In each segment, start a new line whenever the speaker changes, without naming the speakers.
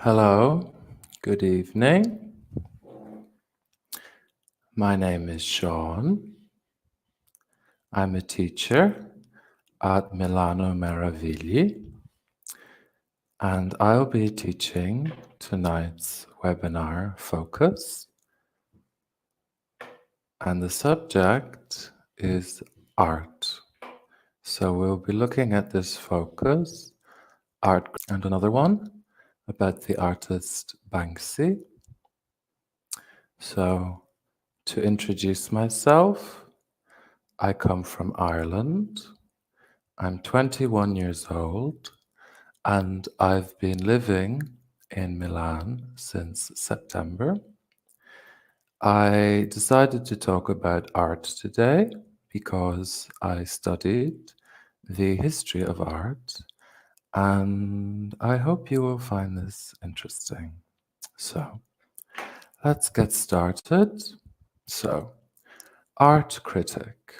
Hello, good evening. My name is Sean. I'm a teacher at Milano Meravigli, and I'll be teaching tonight's webinar focus. And the subject is art. So we'll be looking at this focus, art, and another one about the artist Banksy. So to introduce myself, I come from Ireland. I'm 21 years old and I've been living in Milan since September. I decided to talk about art today because I studied the history of art and I hope you will find this interesting. So let's get started. So, art critic.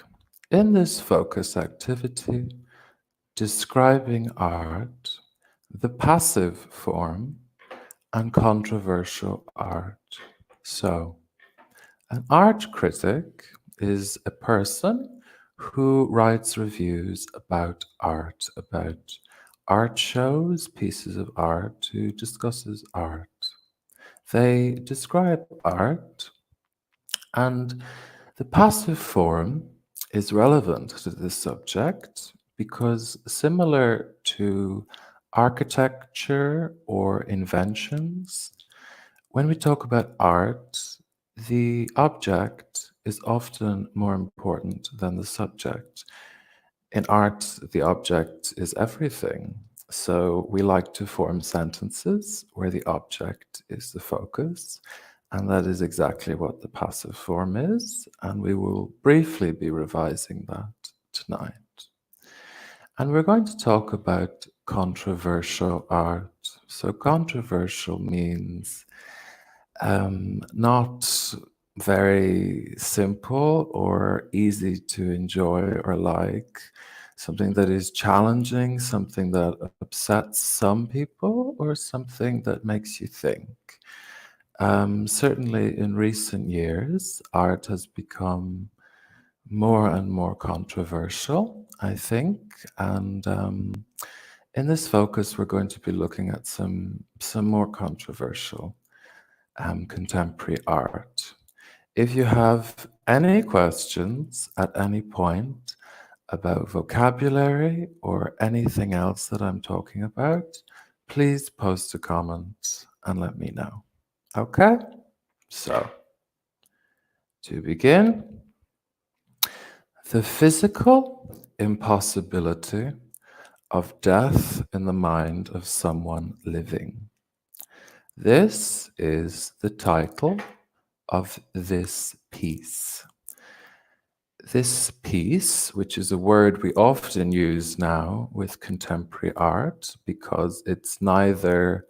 In this focus activity, describing art, the passive form, and controversial art. So, an art critic is a person who writes reviews about art shows, pieces of art, who discusses art. They describe art, and the passive form is relevant to this subject because, similar to architecture or inventions, when we talk about art, the object is often more important than the subject. In art, the object is everything. So we like to form sentences where the object is the focus. And that is exactly what the passive form is. And we will briefly be revising that tonight. And we're going to talk about controversial art. So controversial means not very simple or easy to enjoy or like, something that is challenging, something that upsets some people, or something that makes you think. Certainly in recent years, art has become more and more controversial, I think, and in this focus, we're going to be looking at some more controversial contemporary art. If you have any questions at any point about vocabulary or anything else that I'm talking about, please post a comment and let me know. Okay? So, to begin, the physical impossibility of death in the mind of someone living. This is the title of this piece. This piece, which is a word we often use now with contemporary art because it's neither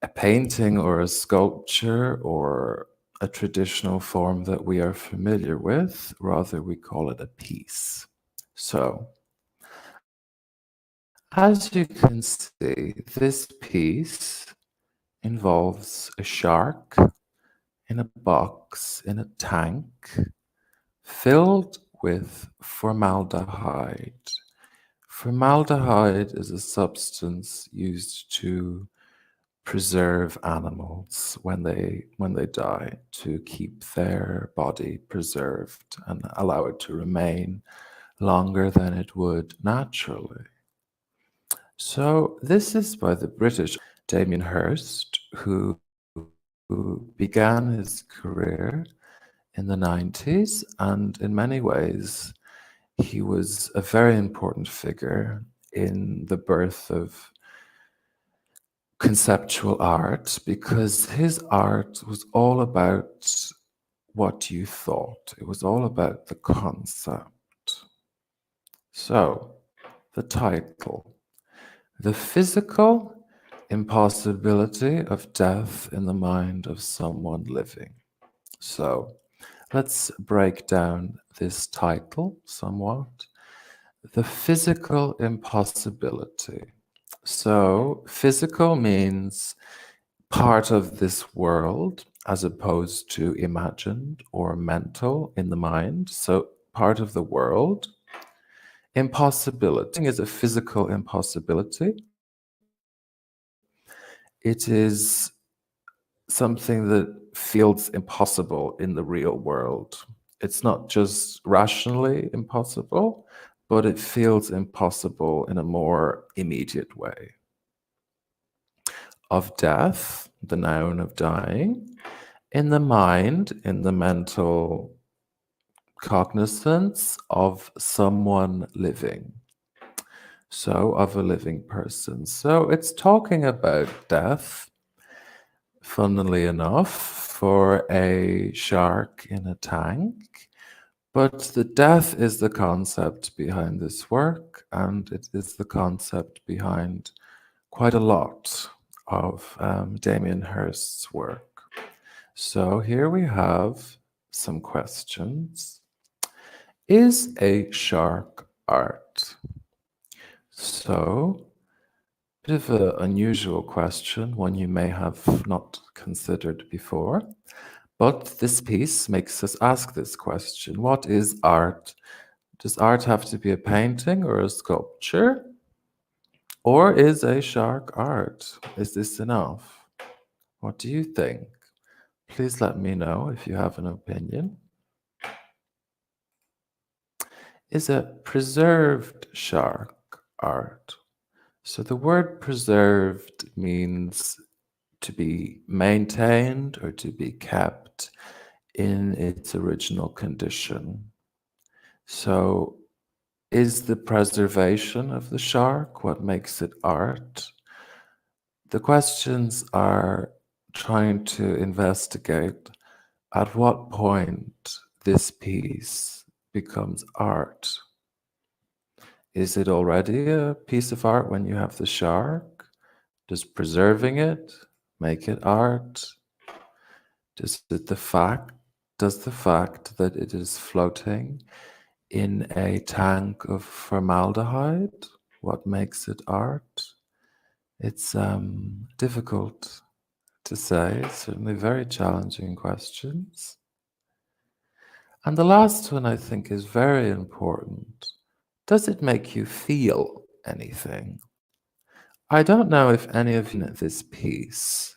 a painting or a sculpture or a traditional form that we are familiar with, rather we call it a piece. So, as you can see, this piece involves a shark in a box in a tank filled with formaldehyde. Formaldehyde is a substance used to preserve animals when they die, to keep their body preserved and allow it to remain longer than it would naturally. So this is by the British Damien Hirst, who began his career in the 90s, and in many ways, he was a very important figure in the birth of conceptual art because his art was all about what you thought. It was all about the concept. So, the title, The Physical Impossibility of Death in the Mind of Someone Living. So, let's break down this title somewhat. The physical impossibility. So physical means part of this world as opposed to imagined or mental in the mind. So part of the world. Impossibility is a physical impossibility. It is something that feels impossible in the real world. It's not just rationally impossible, but it feels impossible in a more immediate way. Of death, the noun of dying, in the mind, in the mental cognizance of someone living. So, of a living person. So, it's talking about death, funnily enough, for a shark in a tank. But the death is the concept behind this work, and it is the concept behind quite a lot of Damien Hirst's work. So here we have some questions. Is a shark art? So, bit of an unusual question, one you may have not considered before, but this piece makes us ask this question. What is art? Does art have to be a painting or a sculpture? Or is a shark art? Is this enough? What do you think? Please let me know if you have an opinion. Is a preserved shark art? So the word preserved means to be maintained or to be kept in its original condition. So is the preservation of the shark what makes it art? The questions are trying to investigate at what point this piece becomes art. Is it already a piece of art when you have the shark? Does preserving it make it art? Does the fact that it is floating in a tank of formaldehyde what makes it art? It's difficult to say, certainly very challenging questions. And the last one I think is very important. Does it make you feel anything? I don't know if any of you know this piece.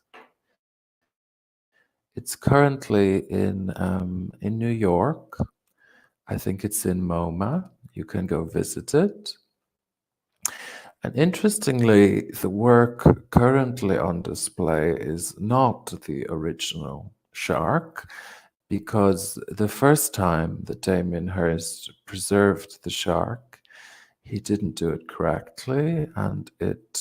It's currently in New York. I think it's in MoMA. You can go visit it. And interestingly, the work currently on display is not the original shark, because the first time that Damien Hirst preserved the shark, he didn't do it correctly, and it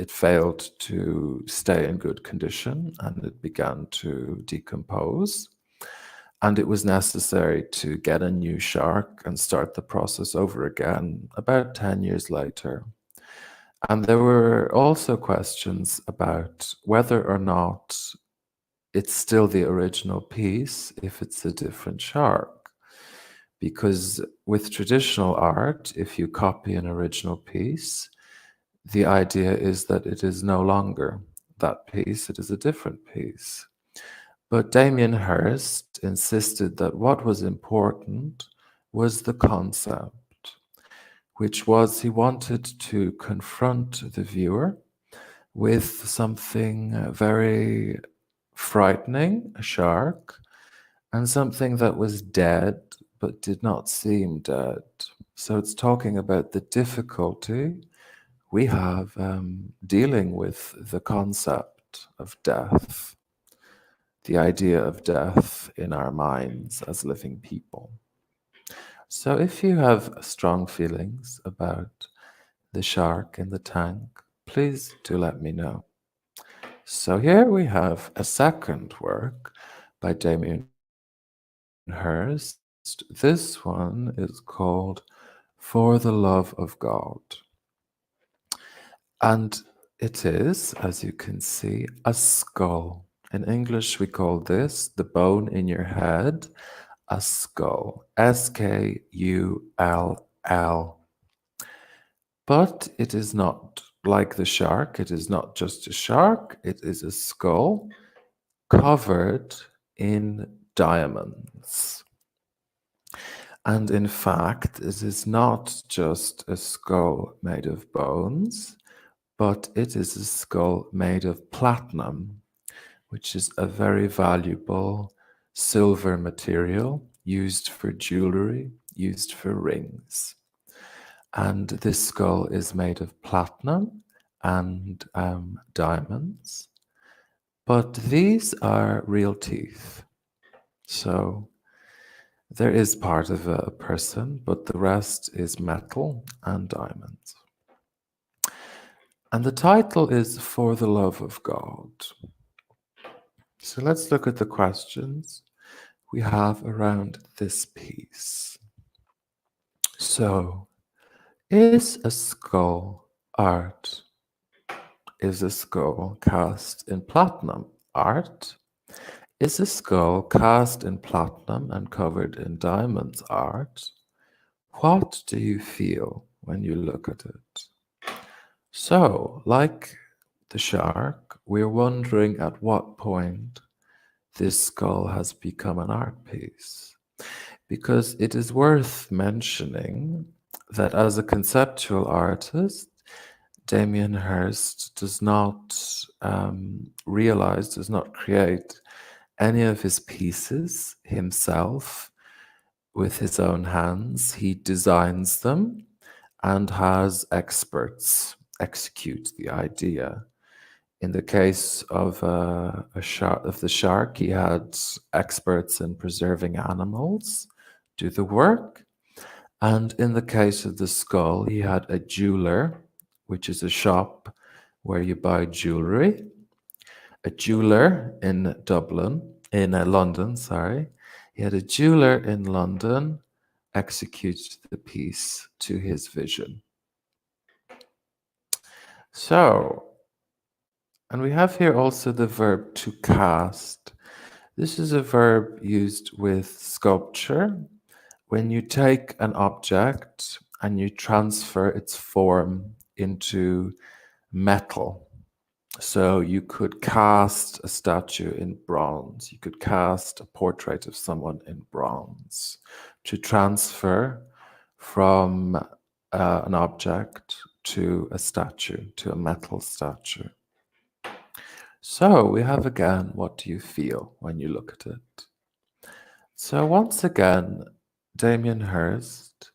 failed to stay in good condition, and it began to decompose. And it was necessary to get a new shark and start the process over again about 10 years later. And there were also questions about whether or not it's still the original piece if it's a different shark. Because with traditional art, if you copy an original piece, the idea is that it is no longer that piece, it is a different piece. But Damien Hirst insisted that what was important was the concept, which was he wanted to confront the viewer with something very frightening, a shark, and something that was dead but did not seem dead. So it's talking about the difficulty we have dealing with the concept of death, the idea of death in our minds as living people. So if you have strong feelings about the shark in the tank, please do let me know. So here we have a second work by Damien Hirst. This one is called For the Love of God. And it is, as you can see, a skull. In English, we call this the bone in your head, a skull. Skull. But it is not like the shark, it is not just a shark, it is a skull covered in diamonds. And in fact, it is not just a skull made of bones, but it is a skull made of platinum, which is a very valuable silver material used for jewelry, used for rings. And this skull is made of platinum and diamonds, but these are real teeth. So there is part of a person, but the rest is metal and diamonds. And the title is For the Love of God. So let's look at the questions we have around this piece. So, is a skull art? Is a skull cast in platinum art? Is a skull cast in platinum and covered in diamonds art? What do you feel when you look at it? So, like the shark, we're wondering at what point this skull has become an art piece. Because it is worth mentioning that as a conceptual artist, Damien Hirst does not does not create any of his pieces himself with his own hands. He designs them and has experts execute the idea. In the case of the shark, he had experts in preserving animals do the work. And in the case of the skull, he had a jeweler, which is a shop where you buy jewelry. A jeweler in London, sorry. He had a jeweler in London execute the piece to his vision. So, and we have here also the verb to cast. This is a verb used with sculpture. When you take an object and you transfer its form into metal. So you could cast a statue in bronze. You could cast a portrait of someone in bronze to transfer from an object to a statue, to a metal statue. So we have again, what do you feel when you look at it? So once again, Damien Hirst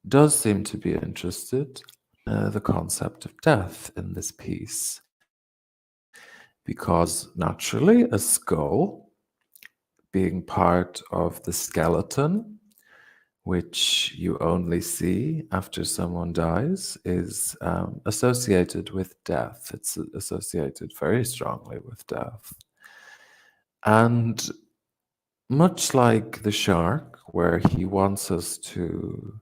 does seem to be interested in the concept of death in this piece, because naturally a skull being part of the skeleton, which you only see after someone dies, is associated with death. It's associated very strongly with death. And much like the shark, where he wants us to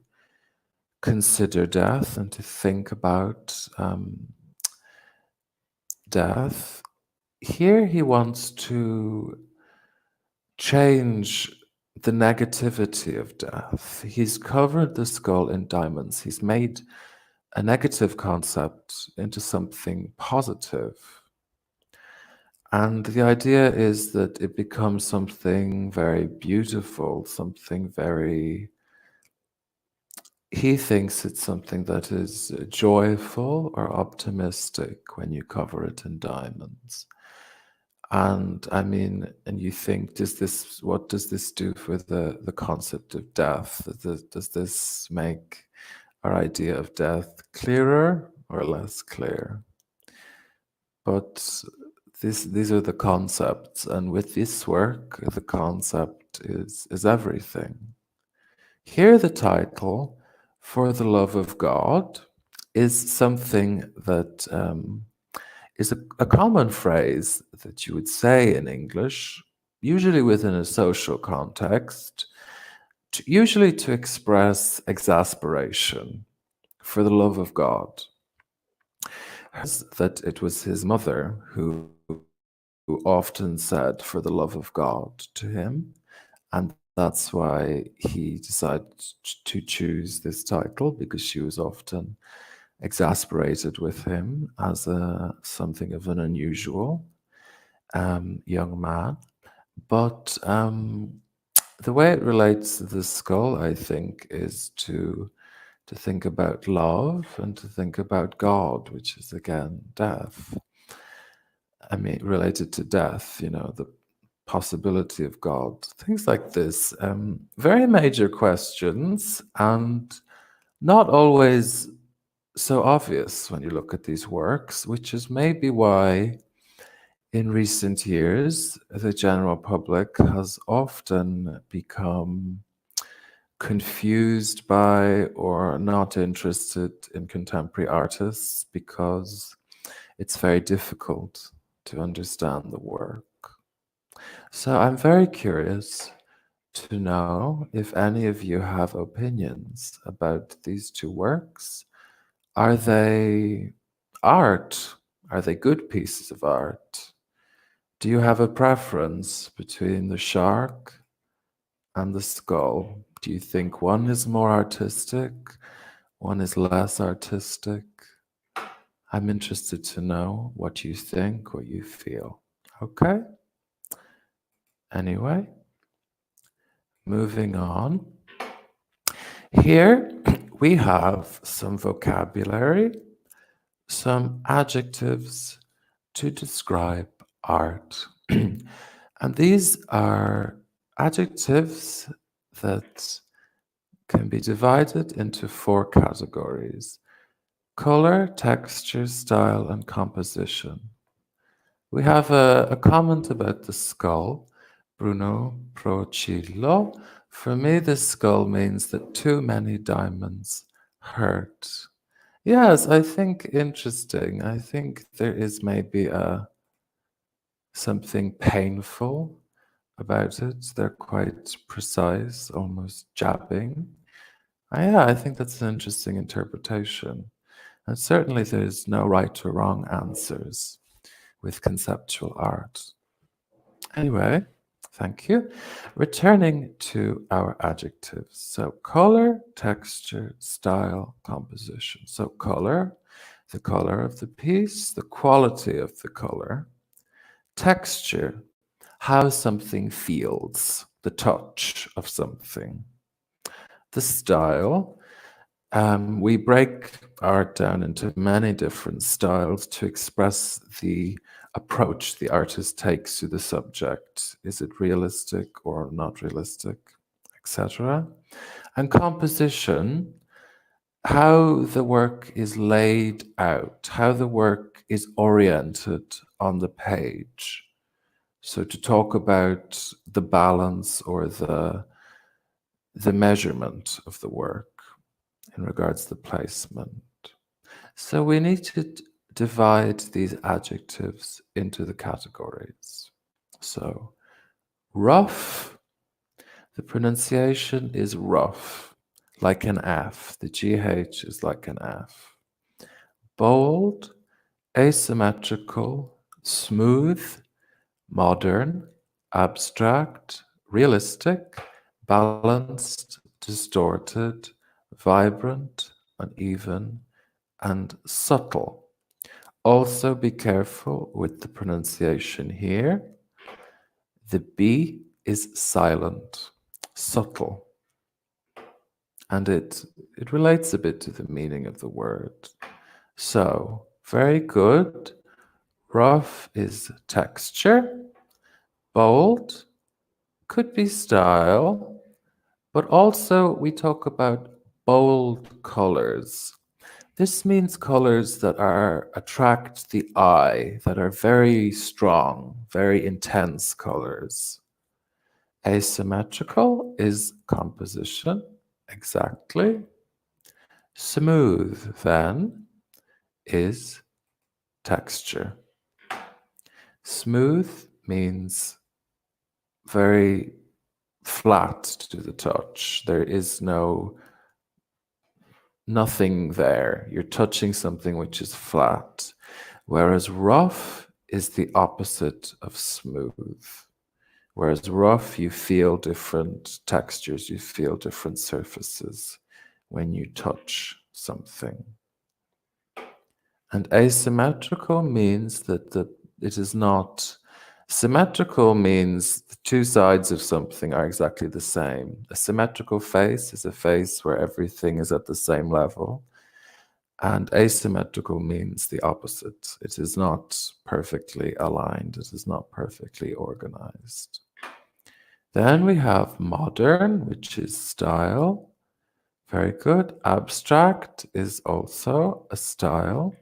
consider death and to think about death, here he wants to change the negativity of death. He's covered the skull in diamonds. He's made a negative concept into something positive. And the idea is that it becomes something very beautiful, something very... He thinks it's something that is joyful or optimistic when you cover it in diamonds. And I mean, and you think, what does this do for the concept of death? Does this make our idea of death clearer or less clear? But these are the concepts, and with this work, the concept is everything. Here, the title, For the Love of God, is something that is a common phrase that you would say in English, usually within a social context, usually to express exasperation for the love of God. That it was his mother who often said for the love of God to him, and that's why he decided to choose this title, because she was often exasperated with him as something of an unusual young man. But the way it relates to the skull, I think, is to think about love and to think about God, which is again death. I mean, related to death, the possibility of God, things like this. Very major questions and not always so obvious when you look at these works, which is maybe why in recent years the general public has often become confused by or not interested in contemporary artists because it's very difficult to understand the work. So I'm very curious to know if any of you have opinions about these two works. Are they art? Are they good pieces of art? Do you have a preference between the shark and the skull? Do you think one is more artistic, one is less artistic? I'm interested to know what you think, what you feel. Okay? Anyway, moving on. Here we have some vocabulary, some adjectives to describe art. And these are adjectives that can be divided into 4 categories: color, texture, style, and composition. We have a comment about the skull. Bruno Procillo. For me, this skull means that too many diamonds hurt. Yes, I think interesting. I think there is maybe something painful about it. They're quite precise, almost jabbing. Yeah, I think that's an interesting interpretation. And certainly there's no right or wrong answers with conceptual art. Anyway, thank you. Returning to our adjectives. So color, texture, style, composition. So color, the color of the piece, the quality of the color. Texture, how something feels, the touch of something. The style, we break art down into many different styles to express the approach the artist takes to the subject. Is it realistic or not realistic, etc.? And composition, how the work is laid out, how the work is oriented on the page. So to talk about the balance or the measurement of the work in regards to the placement. So we need to divide these adjectives into the categories. So rough, the pronunciation is rough, like an F. The GH is like an F. Bold, asymmetrical, smooth, modern, abstract, realistic, balanced, distorted, vibrant, uneven, and subtle. Also be careful with the pronunciation here. The B is silent, subtle. And it relates a bit to the meaning of the word. So, very good. Rough is texture. Bold could be style. But also we talk about bold colors. This means colors that attract the eye, that are very strong, very intense colors. Asymmetrical is composition, exactly. Smooth, then, is texture. Smooth means very flat to the touch. There is nothing there. You're touching something which is flat. Whereas rough is the opposite of smooth. Whereas rough, you feel different textures, you feel different surfaces when you touch something. And asymmetrical means that it is not symmetrical, means the two sides of something are exactly the same. A symmetrical face is a face where everything is at the same level. And asymmetrical means the opposite. It is not perfectly aligned. It is not perfectly organized. Then we have modern, which is style. Very good. Abstract is also a style.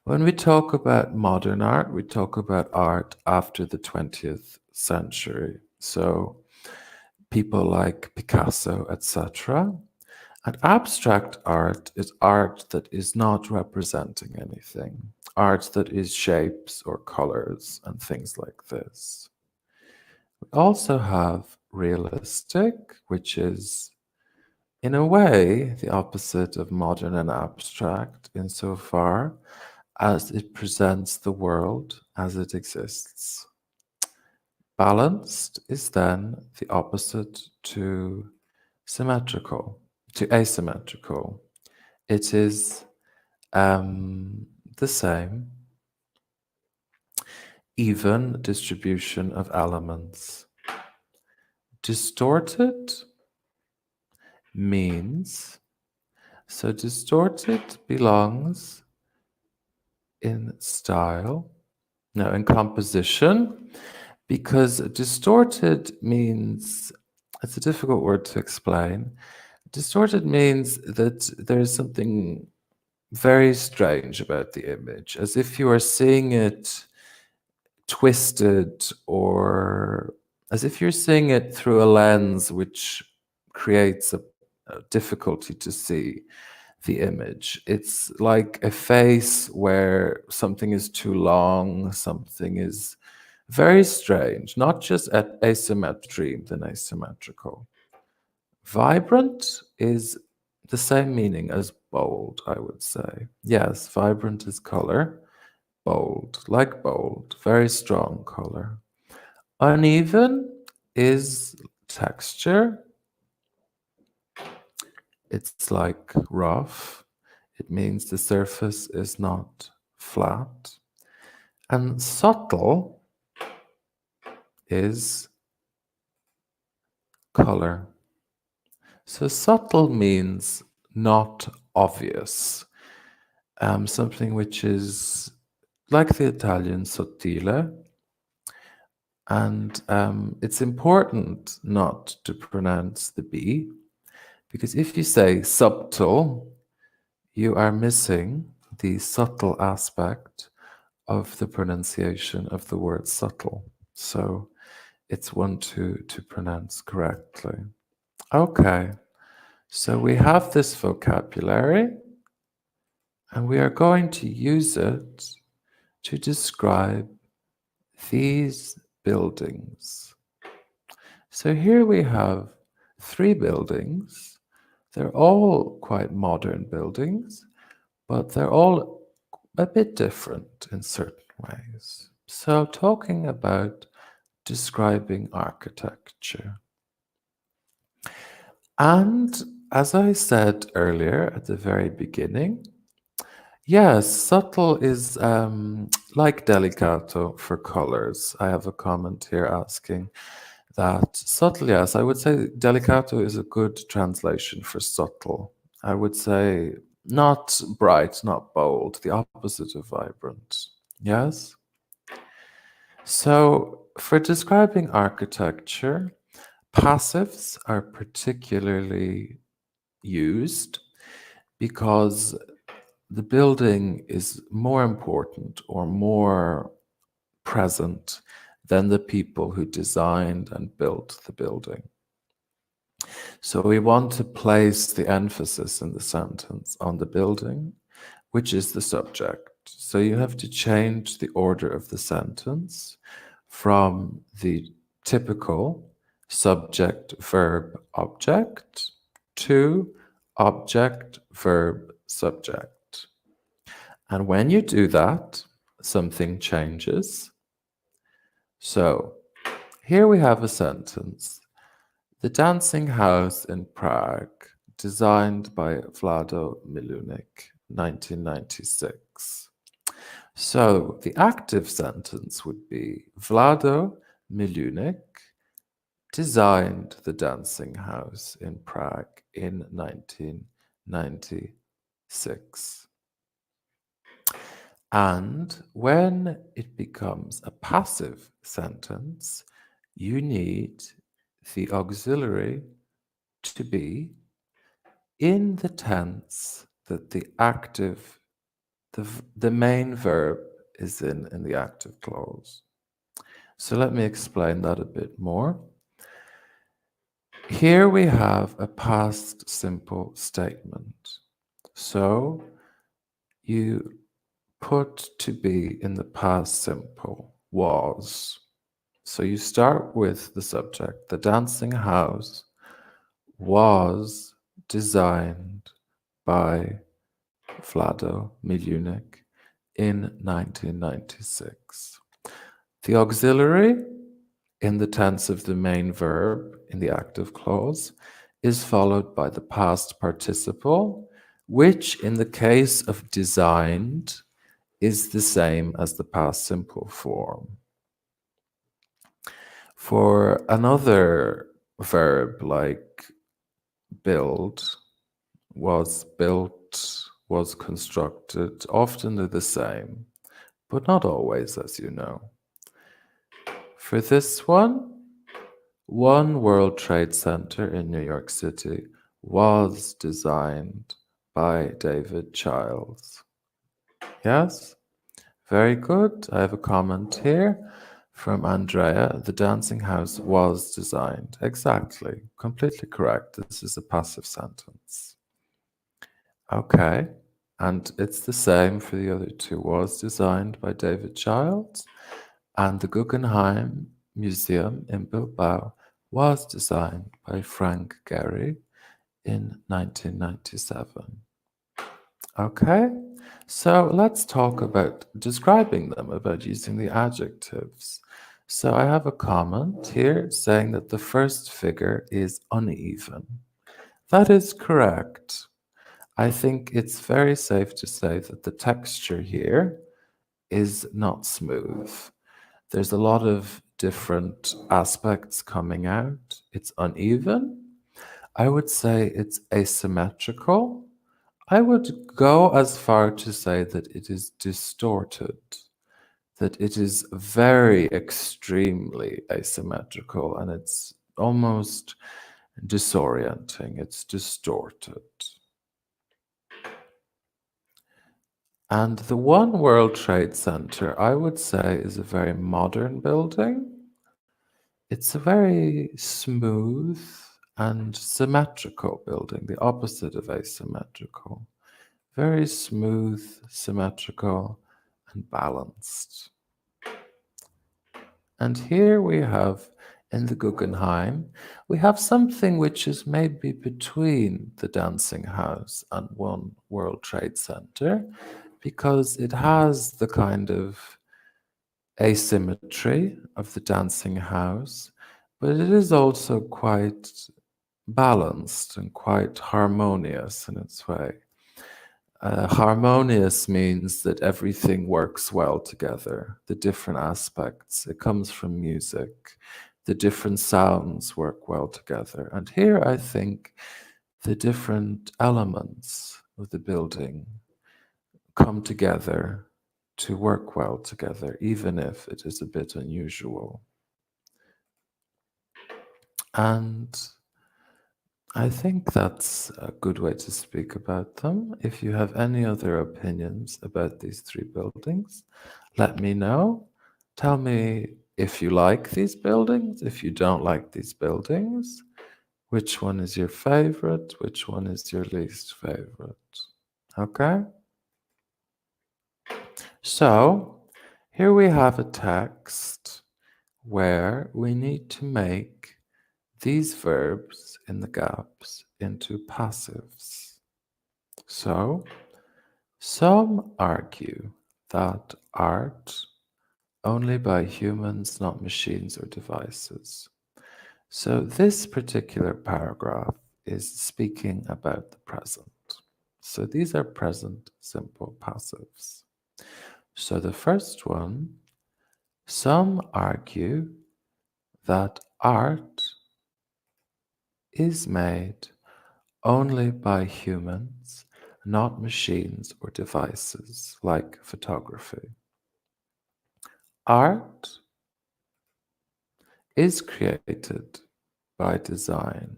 When we talk about modern art, we talk about art after the 20th century. So people like Picasso, etc. And abstract art is art that is not representing anything, art that is shapes or colors and things like this. We also have realistic, which is in a way the opposite of modern and abstract insofar as it presents the world as it exists. Balanced is then the opposite to symmetrical, to asymmetrical. It is the same, even distribution of elements. Distorted means, so distorted belongs in style, no, in composition, because distorted means, it's a difficult word to explain. Distorted means that there is something very strange about the image, as if you are seeing it twisted, or as if you're seeing it through a lens which creates a difficulty to see the image. It's like a face where something is too long, something is very strange, not just at asymmetry than asymmetrical. Vibrant is the same meaning as bold, I would say. Yes, vibrant is color. Bold, like bold, very strong color. Uneven is texture. It's like rough. It means the surface is not flat. And subtle is color. So subtle means not obvious. Something which is like the Italian sottile. And it's important not to pronounce the B, because if you say subtle, you are missing the subtle aspect of the pronunciation of the word subtle. So it's one to pronounce correctly. Okay, so we have this vocabulary, and we are going to use it to describe these buildings. So here we have 3 buildings. They're all quite modern buildings, but they're all a bit different in certain ways. So talking about describing architecture. And as I said earlier at the very beginning, yes, subtle is like delicato for colors. I have a comment here asking that subtle, yes, I would say delicato is a good translation for subtle. I would say not bright, not bold, the opposite of vibrant. Yes? So for describing architecture, passives are particularly used because the building is more important or more present than the people who designed and built the building. So we want to place the emphasis in the sentence on the building, which is the subject. So you have to change the order of the sentence from the typical subject, verb, object to object, verb, subject. And when you do that, something changes. So here we have a sentence. The dancing house in Prague, designed by Vlado Milunik. 1996. So the active sentence would be Vlado Milunik designed the dancing house in Prague in 1996. And when it becomes a passive sentence, you need the auxiliary to be in the tense that the active, the main verb is in the active clause. So let me explain that a bit more. Here we have a past simple statement. So you put to be in the past simple was. So you start with the subject. The dancing house was designed by Vlado Milunik in 1996. The auxiliary in the tense of the main verb in the active clause is followed by the past participle, which in the case of designed is the same as the past simple form. For another verb like build, was built, was constructed, often they're the same, but not always, as you know. For this One World Trade Center in New York City was designed by David Childs. Yes? Very good. I have a comment here from Andrea. The dancing house was designed. Exactly. Completely correct. This is a passive sentence. Okay. And it's the same for the other two. Was designed by David Childs, and the Guggenheim Museum in Bilbao was designed by Frank Gehry in 1997. Okay, so let's talk about describing them, about using the adjectives. So I have a comment here saying that the first figure is uneven. That is correct. I think it's very safe to say that the texture here is not smooth. There's a lot of different aspects coming out. It's uneven. I would say it's asymmetrical. I would go as far to say that it is distorted, that it is very extremely asymmetrical, and it's almost disorienting. It's distorted. And the One World Trade Center, I would say, is a very modern building. It's a very smooth and symmetrical building, the opposite of asymmetrical. Very smooth, symmetrical, and balanced. And here we have, in the Guggenheim, we have something which is maybe between the Dancing House and One World Trade Center, because it has the kind of asymmetry of the Dancing House, but it is also quite balanced and quite harmonious in its way. Harmonious means that everything works well together, the different aspects. It comes from music. The different sounds work well together. And here I think the different elements of the building come together to work well together, even if it is a bit unusual. And I think that's a good way to speak about them. If you have any other opinions about these three buildings, let me know. Tell me if you like these buildings, if you don't like these buildings, which one is your favorite, which one is your least favorite. Okay? So, here we have a text where we need to make these verbs in the gaps into passives. So, some argue that art only by humans, not machines or devices. So, this particular paragraph is speaking about the present. So these are present simple passives. So the first one, some argue that art is made only by humans, not machines or devices like photography. Art is created by design,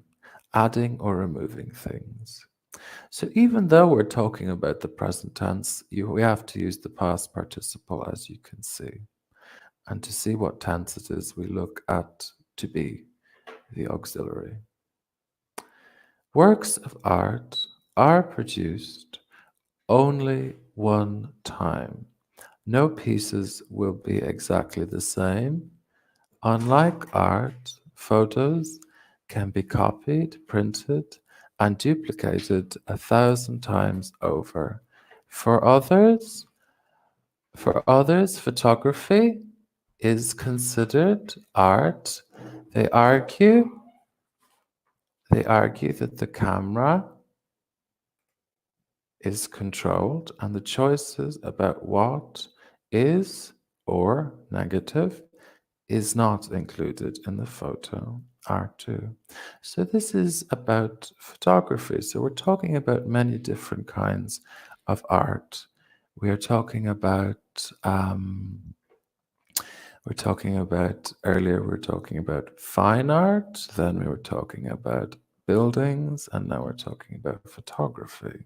adding or removing things. So even though we're talking about the present tense, we have to use the past participle, as you can see. And to see what tense it is, we look at to be the auxiliary. Works of art are produced only one time. No pieces will be exactly the same. Unlike art, photos can be copied, printed, and duplicated 1,000 times over. For others, photography is considered art. They argue, they argue that the camera is controlled and the choices about what is or negative is not included in the photo art too. So this is about photography. So we're talking about many different kinds of art. We are talking about earlier we were talking about fine art, then we were talking about buildings, and now we're talking about photography.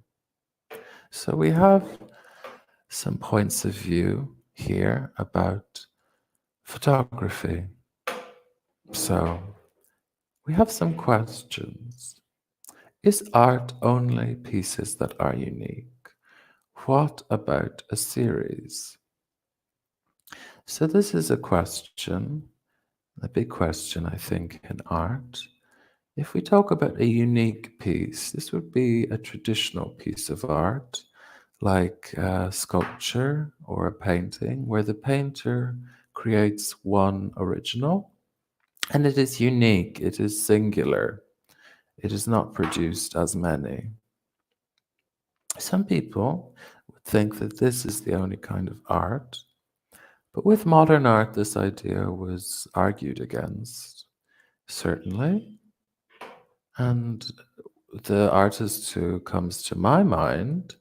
So we have some points of view here about photography. So we have some questions. Is art only pieces that are unique? What about a series? So this is a question, a big question, I think, in art. If we talk about a unique piece, this would be a traditional piece of art, like a sculpture or a painting, where the painter creates one original, and it is unique, it is singular, it is not produced as many. Some people would think that this is the only kind of art, but with modern art, this idea was argued against, certainly. And the artist who comes to my mind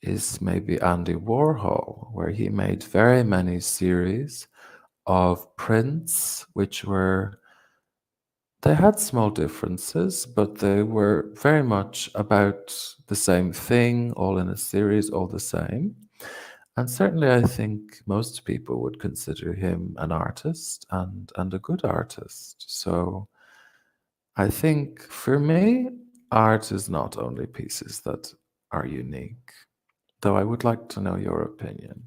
is maybe Andy Warhol, where he made very many series of prints, they had small differences, but they were very much about the same thing, all in a series, all the same. And certainly, I think most people would consider him an artist and a good artist. So I think for me, art is not only pieces that are unique, though I would like to know your opinion.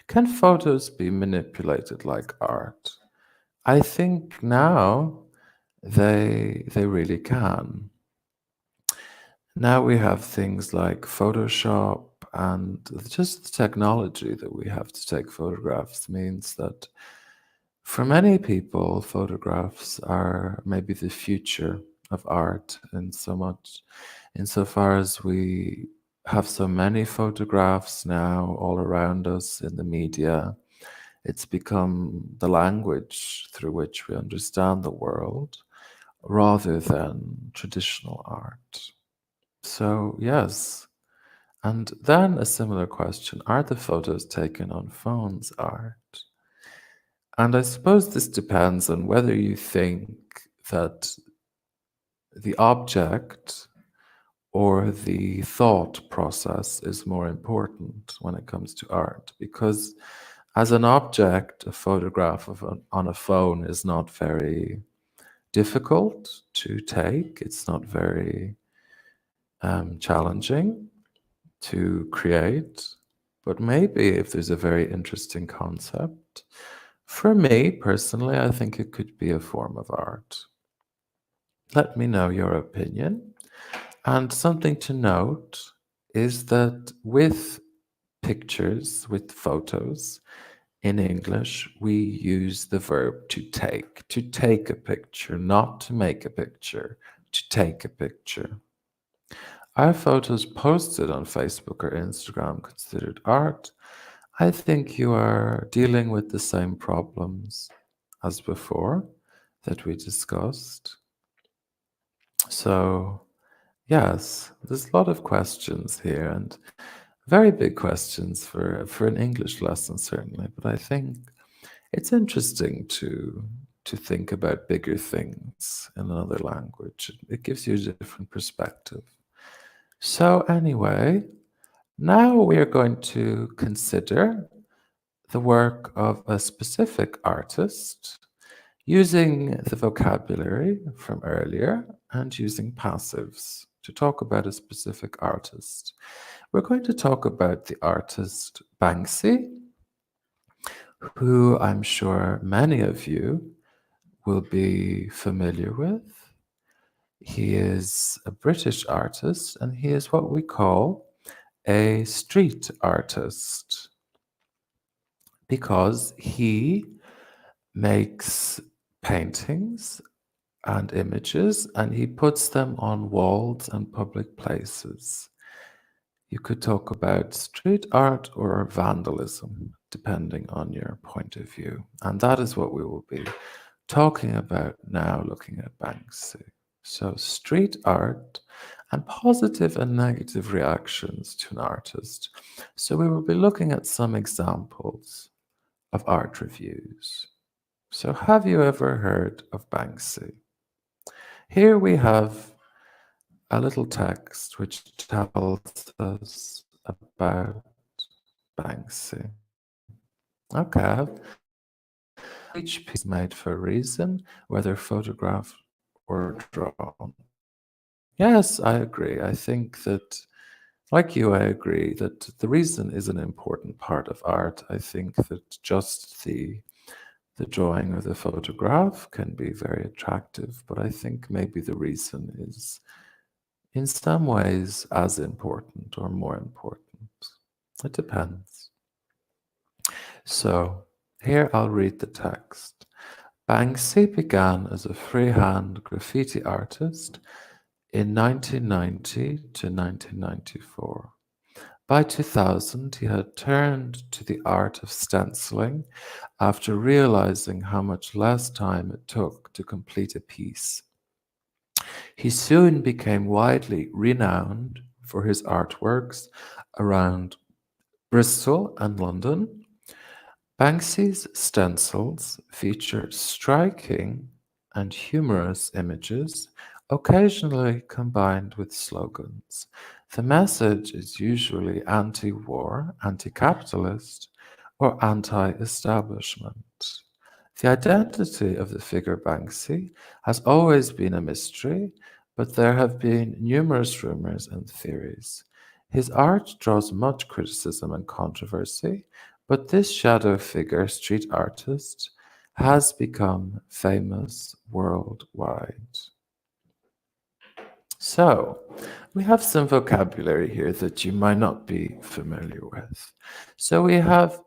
Can photos be manipulated like art? I think now they really can. Now we have things like Photoshop, and just the technology that we have to take photographs means that for many people, photographs are maybe the future of art in insofar as we have so many photographs now all around us in the media. It's become the language through which we understand the world rather than traditional art. So, yes. And then a similar question, are the photos taken on phones art? And I suppose this depends on whether you think that the object or the thought process is more important when it comes to art. Because as an object, a photograph on a phone is not very difficult to take, it's not very challenging to create. But maybe if there's a very interesting concept, for me personally, I think it could be a form of art. Let me know your opinion. And something to note is that with pictures, with photos, in English, we use the verb to take a picture, not to make a picture, to take a picture. Are photos posted on Facebook or Instagram considered art? I think you are dealing with the same problems as before that we discussed. So, yes, there's a lot of questions here and very big questions for an English lesson, certainly. But I think it's interesting to think about bigger things in another language. It gives you a different perspective. So, anyway, now we are going to consider the work of a specific artist using the vocabulary from earlier and using passives to talk about a specific artist. We're going to talk about the artist Banksy, who I'm sure many of you will be familiar with. He is a British artist and he is what we call a street artist because he makes paintings and images and he puts them on walls and public places. You could talk about street art or vandalism, depending on your point of view. And that is what we will be talking about now, looking at Banksy. So, street art and positive and negative reactions to an artist. So, we will be looking at some examples of art reviews. So, have you ever heard of Banksy? Here we have a little text which tells us about Banksy. Okay. Each piece is made for a reason, whether photographed or drawn. Yes, I agree. I think that, like you, I agree that the reason is an important part of art. I think that just the drawing or the photograph can be very attractive, but I think maybe the reason is in some ways as important or more important. It depends. So here I'll read the text. Banksy began as a freehand graffiti artist in 1990 to 1994. By 2000, he had turned to the art of stenciling after realizing how much less time it took to complete a piece. He soon became widely renowned for his artworks around Bristol and London. Banksy's stencils feature striking and humorous images, occasionally combined with slogans. The message is usually anti-war, anti-capitalist, or anti-establishment. The identity of the figure Banksy has always been a mystery, but there have been numerous rumors and theories. His art draws much criticism and controversy, but this shadow figure, street artist, has become famous worldwide. So, we have some vocabulary here that you might not be familiar with. So, we have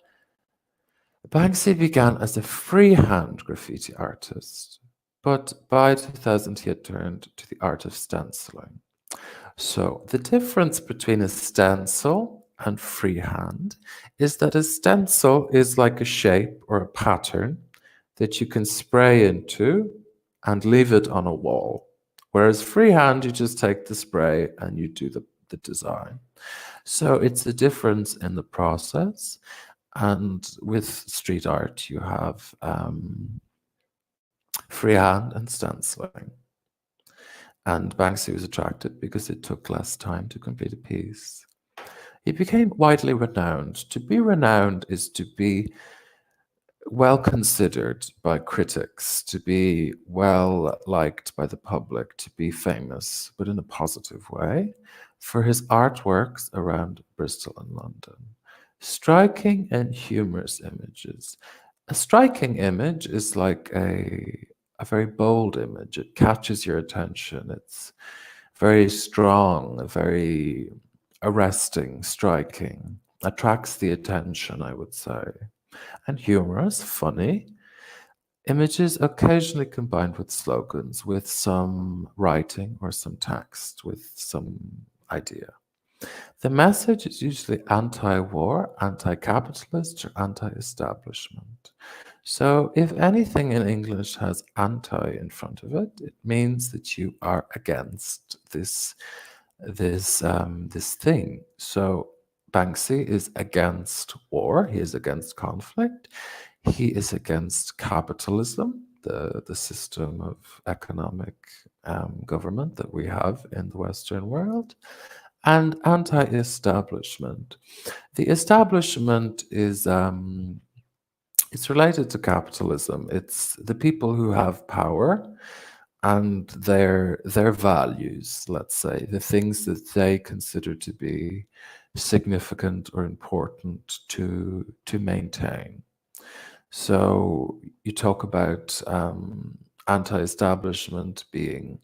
Banksy began as a freehand graffiti artist, but by 2000 he had turned to the art of stenciling. So, the difference between a stencil and freehand is that a stencil is like a shape or a pattern that you can spray into and leave it on a wall. Whereas freehand, you just take the spray and you do the design. So it's a difference in the process. And with street art, you have freehand and stenciling. And Banksy was attracted because it took less time to complete a piece. He became widely renowned. To be renowned is to be well considered by critics, to be well liked by the public, to be famous, but in a positive way, for his artworks around Bristol and London. Striking and humorous images. A striking image is like a very bold image. It catches your attention. It's very strong, very arresting, striking, attracts the attention, I would say. And humorous, funny. Images occasionally combined with slogans, with some writing or some text, with some idea. The message is usually anti-war, anti-capitalist, or anti-establishment. So if anything in English has anti in front of it, it means that you are against this thing. So Banksy is against war. He is against conflict. He is against capitalism, the system of economic government that we have in the Western world, and anti-establishment. The establishment is it's related to capitalism. It's the people who have power and their values, let's say, the things that they consider to be significant or important to maintain. So you talk about anti-establishment being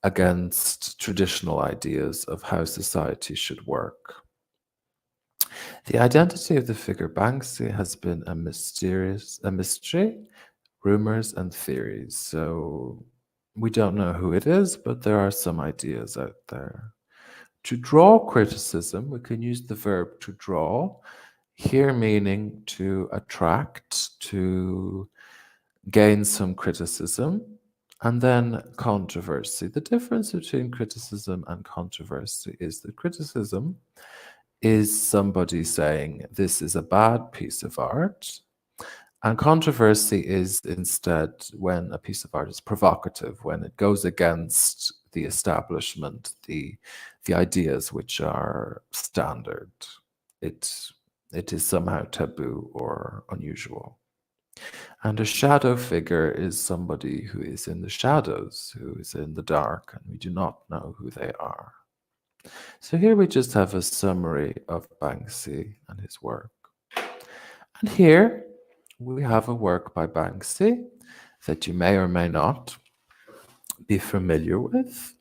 against traditional ideas of how society should work. The identity of the figure Banksy has been a mystery, rumors and theories. So we don't know who it is, but there are some ideas out there. To draw criticism, we can use the verb to draw, here meaning to attract, to gain some criticism, and then controversy. The difference between criticism and controversy is that criticism is somebody saying this is a bad piece of art, and controversy is instead when a piece of art is provocative, when it goes against the establishment, the ideas which are standard. It is somehow taboo or unusual. And a shadow figure is somebody who is in the shadows, who is in the dark, and we do not know who they are. So here we just have a summary of Banksy and his work. And here we have a work by Banksy that you may or may not be familiar with.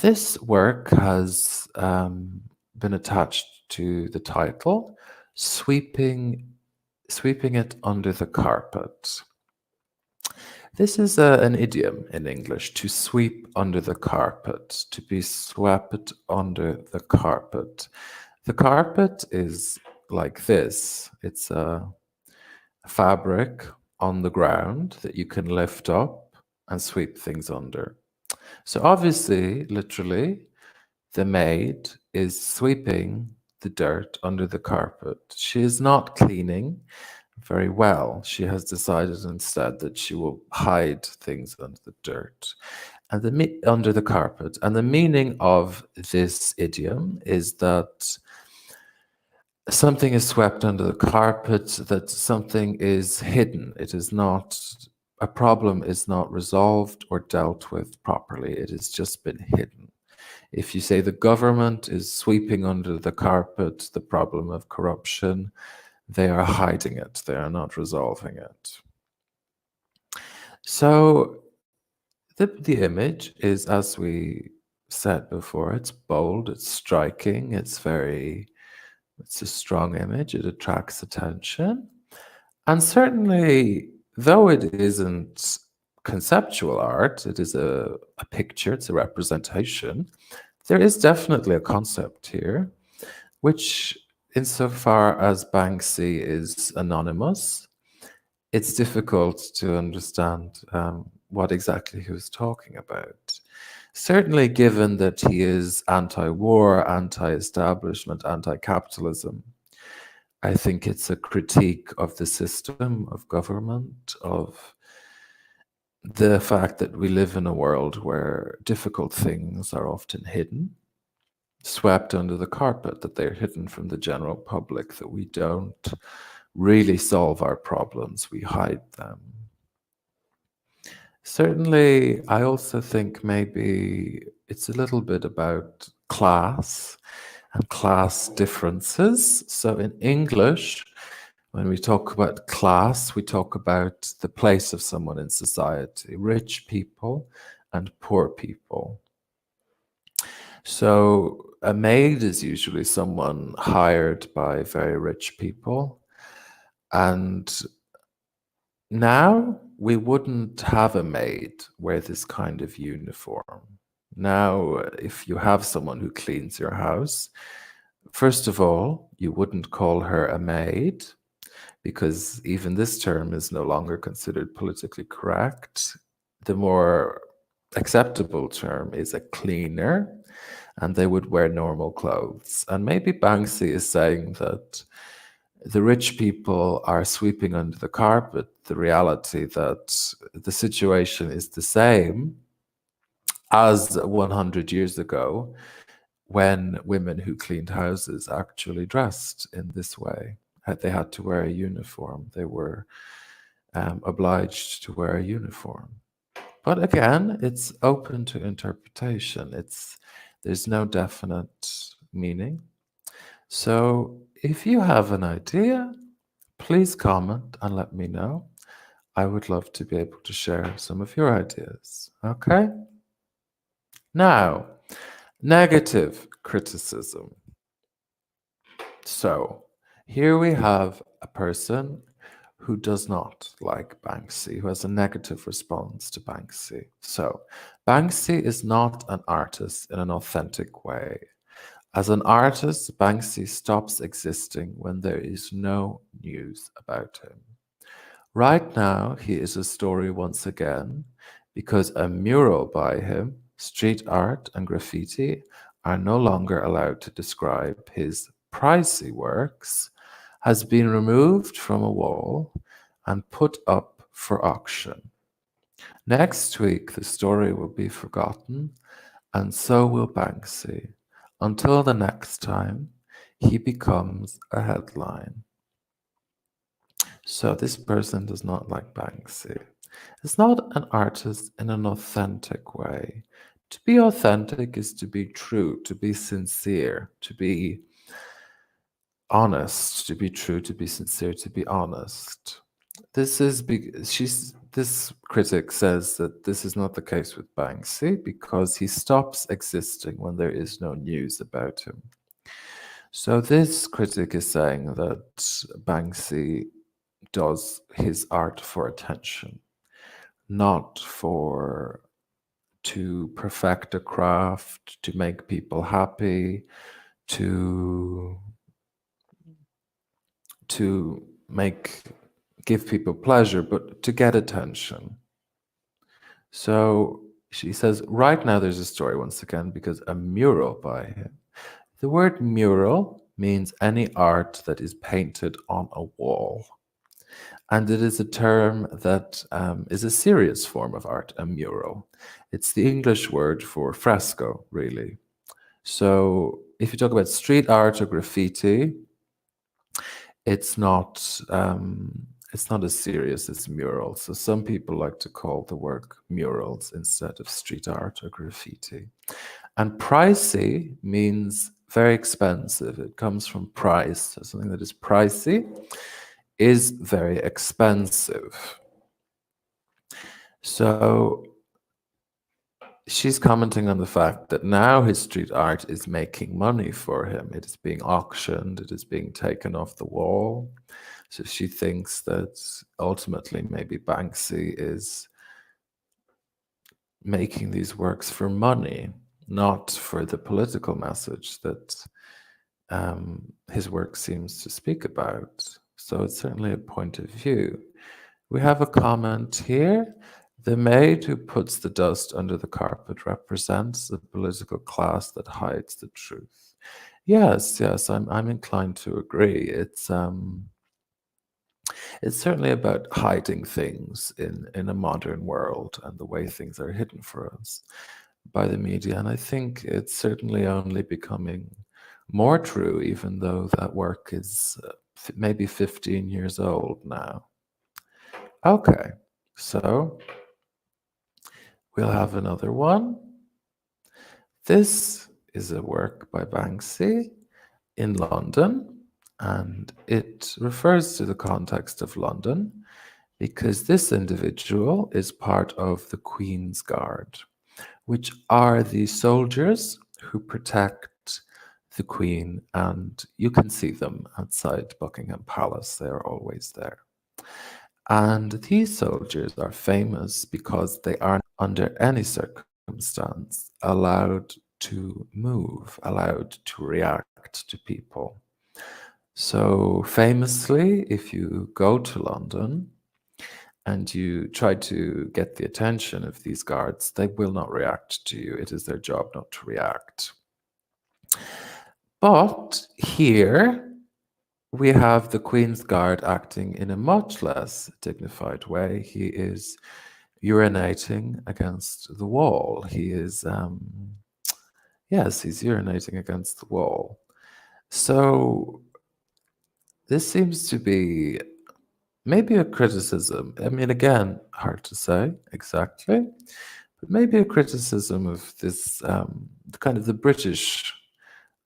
This work has been attached to the title, Sweeping It Under the Carpet. This is an idiom in English, to sweep under the carpet, to be swept under the carpet. The carpet is like this. It's a fabric on the ground that you can lift up and sweep things under. So obviously, literally, the maid is sweeping the dirt under the carpet. She is not cleaning very well. She has decided instead that she will hide things under the dirt and under the carpet. And the meaning of this idiom is that something is swept under the carpet, that something is hidden. It is not, a problem is not resolved or dealt with properly. It has just been hidden. If you say the government is sweeping under the carpet the problem of corruption, they are hiding it. They are not resolving it. So the image is, as we said before, it's bold, it's striking, it's a strong image, it attracts attention. And certainly, though it isn't conceptual art, it is a picture, it's a representation, there is definitely a concept here, which, insofar as Banksy is anonymous, it's difficult to understand what exactly he was talking about. Certainly, given that he is anti-war, anti-establishment, anti-capitalism, I think it's a critique of the system of government, of the fact that we live in a world where difficult things are often hidden, swept under the carpet, that they're hidden from the general public, that we don't really solve our problems, we hide them. Certainly, I also think maybe it's a little bit about class and class differences. So in English, when we talk about class, we talk about the place of someone in society, rich people and poor people. So a maid is usually someone hired by very rich people. And now we wouldn't have a maid wear this kind of uniform. Now, if you have someone who cleans your house, first of all, you wouldn't call her a maid, because even this term is no longer considered politically correct. The more acceptable term is a cleaner, and they would wear normal clothes. And maybe Banksy is saying that the rich people are sweeping under the carpet the reality that the situation is the same as 100 years ago, when women who cleaned houses actually dressed in this way. They had to wear a uniform. They were obliged to wear a uniform. But again, it's open to interpretation. There's no definite meaning. So if you have an idea, please comment and let me know. I would love to be able to share some of your ideas. Okay? Now, negative criticism. So here we have a person who does not like Banksy, who has a negative response to Banksy. So Banksy is not an artist in an authentic way. As an artist, Banksy stops existing when there is no news about him. Right now, he is a story once again, because a mural by him, street art, and graffiti are no longer allowed to describe his pricey works, has been removed from a wall and put up for auction. Next week, the story will be forgotten, and so will Banksy, until the next time he becomes a headline. So this person does not like Banksy. It's not an artist in an authentic way. To be authentic is to be true, to be sincere, to be honest, to be true, to be sincere, to be honest. This critic says that this is not the case with Banksy because he stops existing when there is no news about him. So this critic is saying that Banksy does his art for attention, not to perfect a craft, to make people happy, to give people pleasure, but to get attention. So she says, right now there's a story once again because a mural by him. The word mural means any art that is painted on a wall. And it is a term that is a serious form of art, a mural. It's the English word for fresco, really. So if you talk about street art or graffiti, it's not as serious as murals. So some people like to call the work murals instead of street art or graffiti. And pricey means very expensive. It comes from price. So something that is pricey is very expensive. So she's commenting on the fact that now his street art is making money for him. It is being auctioned, it is being taken off the wall. So she thinks that ultimately maybe Banksy is making these works for money, not for the political message that his work seems to speak about. So it's certainly a point of view. We have a comment here. The maid who puts the dust under the carpet represents the political class that hides the truth. Yes, I'm inclined to agree. It's certainly about hiding things in a modern world and the way things are hidden for us by the media. And I think it's certainly only becoming more true, even though that work is maybe 15 years old now. Okay, so we'll have another one. This is a work by Banksy in London, and it refers to the context of London because this individual is part of the Queen's Guard, which are the soldiers who protect the Queen, and you can see them outside Buckingham Palace. They are always there. And these soldiers are famous because they aren't under any circumstances circumstance, allowed to move, allowed to react to people. So famously, if you go to London and you try to get the attention of these guards, they will not react to you. It is their job not to react. But here we have the Queen's Guard acting in a much less dignified way. He is urinating against the wall. He is, yes, he's urinating against the wall. So this seems to be maybe a criticism. I mean, again, hard to say exactly, but maybe a criticism of this kind of the British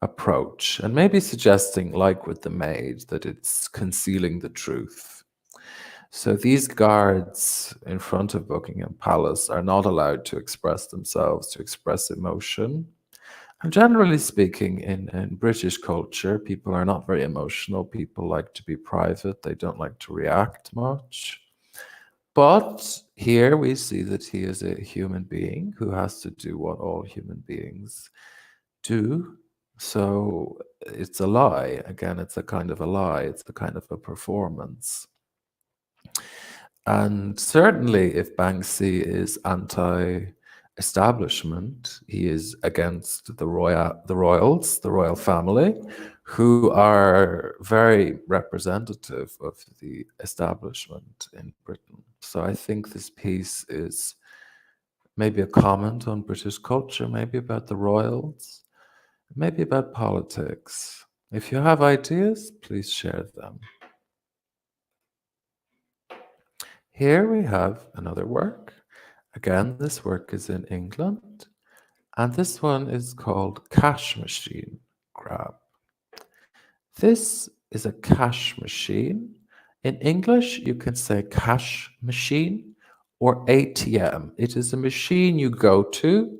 approach, and maybe suggesting, like with the maid, that it's concealing the truth. So these guards in front of Buckingham Palace are not allowed to express themselves, to express emotion. And generally speaking, in British culture, people are not very emotional. People like to be private. They don't like to react much. But here we see that he is a human being who has to do what all human beings do. So it's a lie. Again, it's a kind of a lie. It's a kind of a performance. And certainly, if Banksy is anti-establishment, he is against the royals, the royal family, who are very representative of the establishment in Britain. So I think this piece is maybe a comment on British culture, maybe about the royals, maybe about politics. If you have ideas, please share them. Here we have another work. Again, this work is in England, and this one is called Cash Machine Grab. This is a cash machine. In English, you can say cash machine or ATM. It is a machine you go to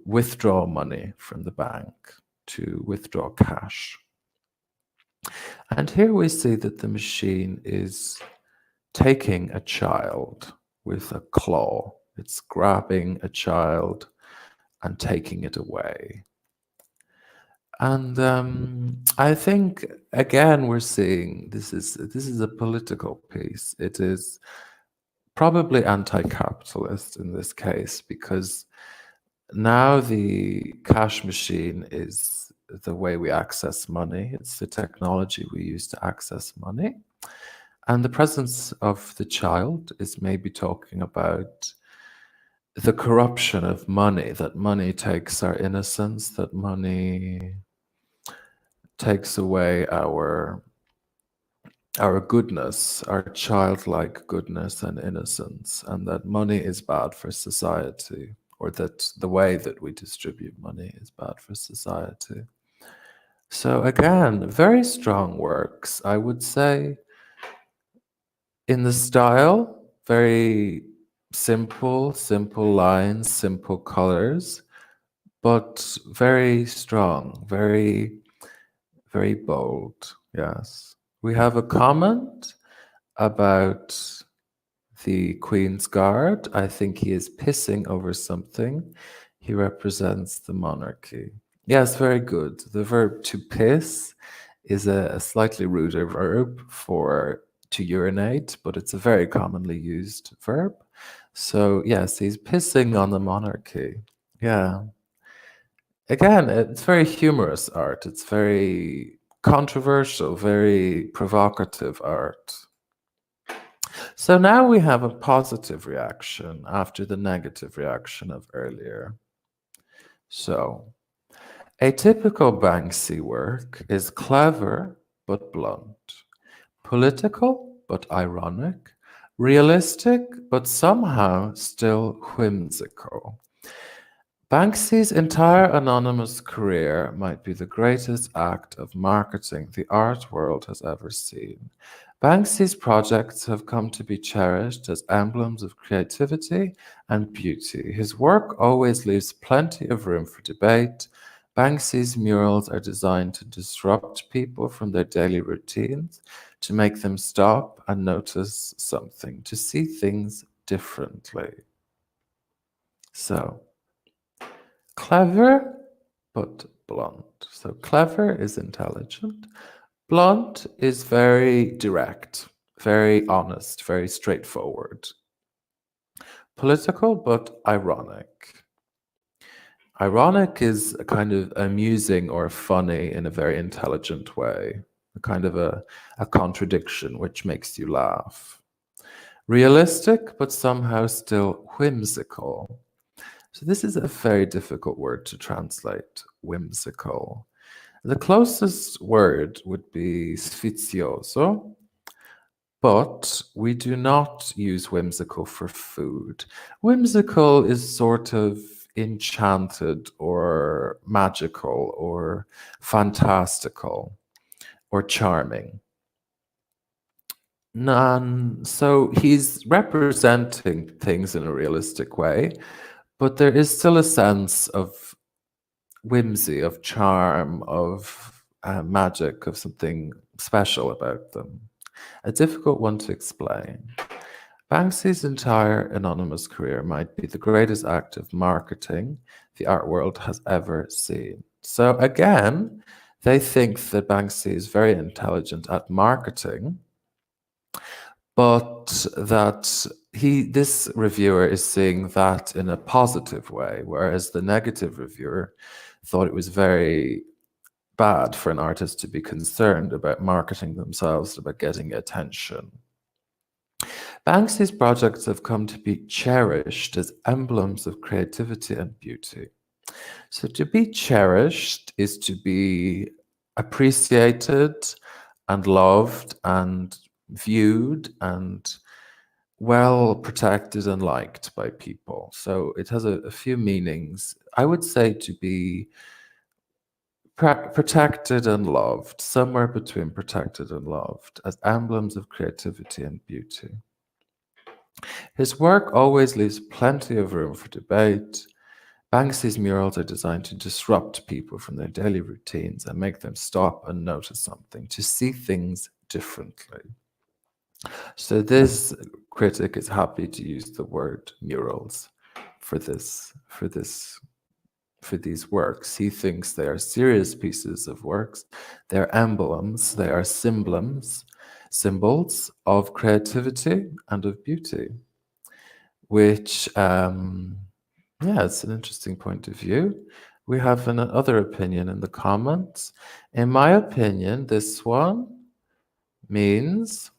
withdraw money from the bank, to withdraw cash. And here we see that the machine is taking a child with a claw. It's grabbing a child and taking it away. And I think again we're seeing this is a political piece. It is probably anti-capitalist in this case, because now the cash machine is the way we access money. It's the technology we use to access money. And the presence of the child is maybe talking about the corruption of money, that money takes our innocence, that money takes away our goodness, our childlike goodness and innocence, and that money is bad for society, or that the way that we distribute money is bad for society. So again, very strong works, I would say. In the style, very simple lines, simple colors, but very strong, very, very bold. Yes. We have a comment about the Queen's Guard. I think he is pissing over something. He represents the monarchy. Yes, very good. The verb to piss is a slightly ruder verb for to urinate, but it's a very commonly used verb. So yes, he's pissing on the monarchy. Yeah. Again, it's very humorous art. It's very controversial, very provocative art. So now we have a positive reaction after the negative reaction of earlier. So a typical Banksy work is clever but blunt, political but ironic, realistic but somehow still whimsical. Banksy's entire anonymous career might be the greatest act of marketing the art world has ever seen. Banksy's projects have come to be cherished as emblems of creativity and beauty. His work always leaves plenty of room for debate. Banksy's murals are designed to disrupt people from their daily routines, to make them stop and notice something, to see things differently. So, clever but blunt. So, clever is intelligent. Blunt is very direct, very honest, very straightforward. Political but ironic. Ironic is a kind of amusing or funny in a very intelligent way, a kind of a contradiction which makes you laugh. Realistic, but somehow still whimsical. So, this is a very difficult word to translate, whimsical. The closest word would be sfizioso, but we do not use whimsical for food. Whimsical is sort of enchanted or magical or fantastical or charming. None. So he's representing things in a realistic way, but there is still a sense of whimsy, of charm, of magic, of something special about them. A difficult one to explain. Banksy's entire anonymous career might be the greatest act of marketing the art world has ever seen. So again, they think that Banksy is very intelligent at marketing, but that this reviewer is seeing that in a positive way, whereas the negative reviewer thought it was very bad for an artist to be concerned about marketing themselves, about getting attention. Banksy's projects have come to be cherished as emblems of creativity and beauty. So to be cherished is to be appreciated and loved and viewed and well protected and liked by people. So it has a few meanings. I would say to be protected and loved, somewhere between protected and loved, as emblems of creativity and beauty. His work always leaves plenty of room for debate. Banksy's murals are designed to disrupt people from their daily routines and make them stop and notice something, to see things differently. So this critic is happy to use the word murals for these works. He thinks they are serious pieces of works. They're emblems, they are symbols of creativity and of beauty, which, yeah, it's an interesting point of view. We have another opinion in the comments. In my opinion, this one means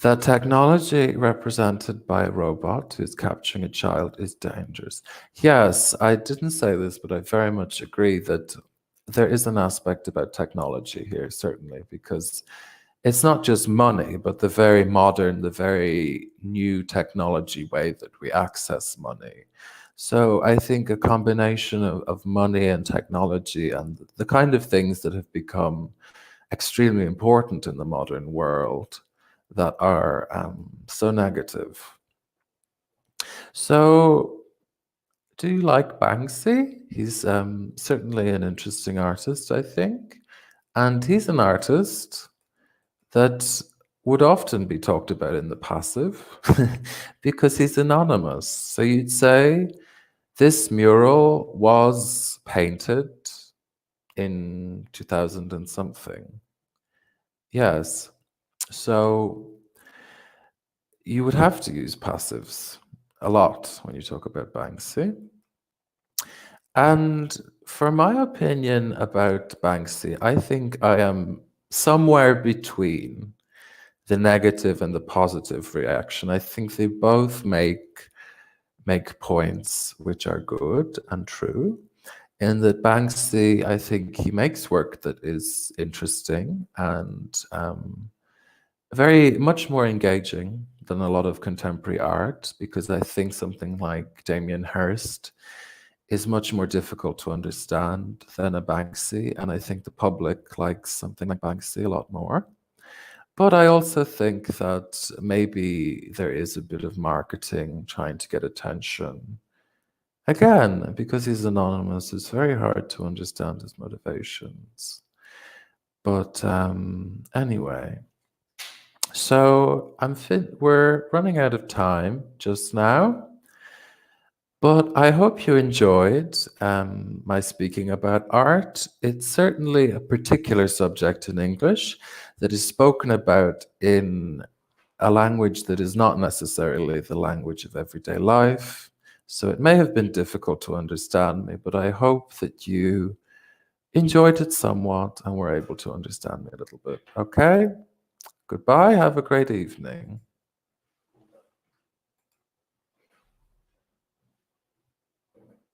that technology represented by a robot who's capturing a child is dangerous. Yes, I didn't say this, but I very much agree that there is an aspect about technology here, certainly, because it's not just money, but the very modern, the very new technology way that we access money. So I think a combination of money and technology and the kind of things that have become extremely important in the modern world that are so negative. So, do you like Banksy? He's certainly an interesting artist, I think. And he's an artist that would often be talked about in the passive because he's anonymous. So you'd say this mural was painted in 2000 and something. Yes. So you would have to use passives a lot when you talk about Banksy. And for my opinion about Banksy, I think I am somewhere between the negative and the positive reaction. I think they both make points which are good and true. In that Banksy, I think he makes work that is interesting and very much more engaging than a lot of contemporary art, because I think something like Damien Hirst is much more difficult to understand than a Banksy, and I think the public likes something like Banksy a lot more. But I also think that maybe there is a bit of marketing trying to get attention. Again, because he's anonymous, it's very hard to understand his motivations. But anyway, so we're running out of time just now. But I hope you enjoyed my speaking about art. It's certainly a particular subject in English that is spoken about in a language that is not necessarily the language of everyday life. So it may have been difficult to understand me, but I hope that you enjoyed it somewhat and were able to understand me a little bit. Okay? Goodbye. Have a great evening.